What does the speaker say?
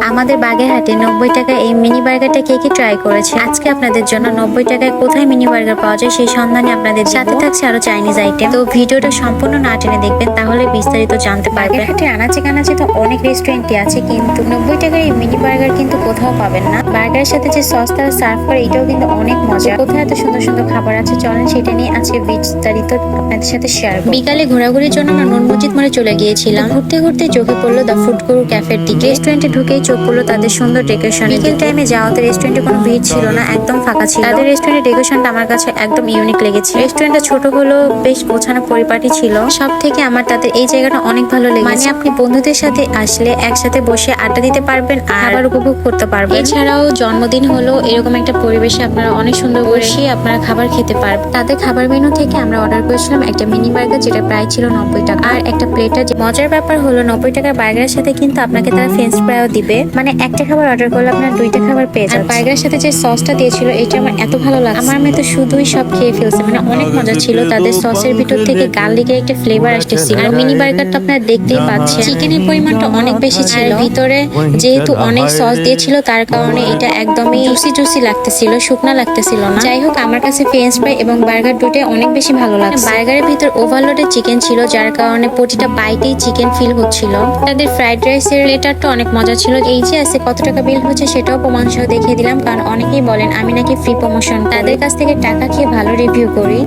আমাদের বাগেরহাটে 90 টাকায় এই মিনি বার্গারটা কে কি ট্রাই করেছে? আজকে আপনাদের জন্য 90 টাকায় কোথায় মিনি বার্গার পাওয়া যায় সেই সন্ধানে আপনাদের সাথে থাকছে আরো চাইনিজ আইটেম। তো ভিডিওটা সম্পূর্ণ না টেনে দেখবেন, তাহলে বিস্তারিত জানতে পারবেন। বাগেরহাটে আনাচে কানাচে তো অনেক রেস্টুরেন্টই আছে, কিন্তু 90 টাকার এই মিনি বার্গার কিন্তু কোথাও পাবেন না। বার্গারের সাথে যে সস তারা সার্ভ করে এটাও কিন্তু অনেক মজা। কোথায় এত সুন্দর সুন্দর খাবার আছে, চলেন সেটা নিয়ে আজকে বিস্তারিত আপনাদের সাথে শেয়ার করব। বিকালে ঘোরাঘুরির জন্য আমরা নুন মসজিদ মোড়ে চলে গিয়েছিলাম। ঘুরতে ঘুরতে চোখে পড়লো দ্য ফুড গুরু ক্যাফের দিকে। রেস্টুরেন্টে ঢুকেই চোখ পড়লো তাদের সুন্দর ডেকোরেশন। বিকেল টাইমে যাওয়াতে রেস্টুরেন্টে কোনো ভিড় ছিল না, একদম ফাঁকা ছিল। তাদের রেস্টুরেন্টের ডেকোরেশনটা আমার কাছে একদম ইউনিক লেগেছে। রেস্টুরেন্টটা ছোট হলেও বেশ গোছানো পরিপাটি ছিল। সব থেকে আমার তাদের এই জায়গাটা অনেক ভালো লেগেছে। মানে আপনি বন্ধুদের সাথে আসলে একসাথে বসে আড্ডা দিতে পারবেন আর আবার উপভোগ করতে পারবেন। এছাড়াও জন্মদিন হলো এরকম একটা পরিবেশে আপনারা অনেক সুন্দর বসে আপনারা খাবার খেতে পারবেন। তাদের খাবার মেনু থেকে আমরা অর্ডার করেছিলাম একটা মিনি বার্গার, যেটা প্রাইস ছিল 90 টাকা, আর একটা প্লেটার। মজার ব্যাপার হলো 90 টাকার বার্গারের সাথে কিন্তু আপনাকে তারা ফ্রেঞ্চ ফ্রাইও দিবে। মানে একটা খাবার অর্ডার করলে আপনার দুইটা খাবার পেয়ে যাবেন। বার্গারের সাথে যে সসটা দিয়েছিল এটা আমার এত ভালো লাগছে, আমার মেয়ে তো শুধুই সব খেয়ে ফেলছে। মানে অনেক মজা ছিল। তাদের সসের ভিতর থেকে গার্লিকের একটা ফ্লেভার আসতেছিল। আর মিনি বার্গারটা আপনারা দেখতেই পাচ্ছেন, চিকেনের পরিমাণটা অনেক বেশি ছিল। ভিতরে যেহেতু অনেক সস দিয়েছিল তার কারণে এটা একদমই জুসি জুসি লাগতেছিল, শুকনা লাগতেছিল না। যাই হোক, আমার কাছে ফ্রেঞ্চ ফ্রাই এবং বার্গার দুটোই অনেক বেশি ভালো লাগছে। বার্গারের ভিতর ওভারলোডেড চিকেন ছিল, যার কারণে প্রতিটা বাইটেই চিকেন ফিল হচ্ছিল। তাদের ফ্রাইড রাইসের প্লেটারটা অনেক মজা ছিল। এই যে আছে কত টাকা বিল হচ্ছে সেটাও প্রমাণ সহ দেখিয়ে দিলাম, কারণ অনেকেই বলেন আমি নাকি ফ্রি প্রমোশন তাদের কাছ থেকে টাকা খেয়ে ভালো রিভিউ করি।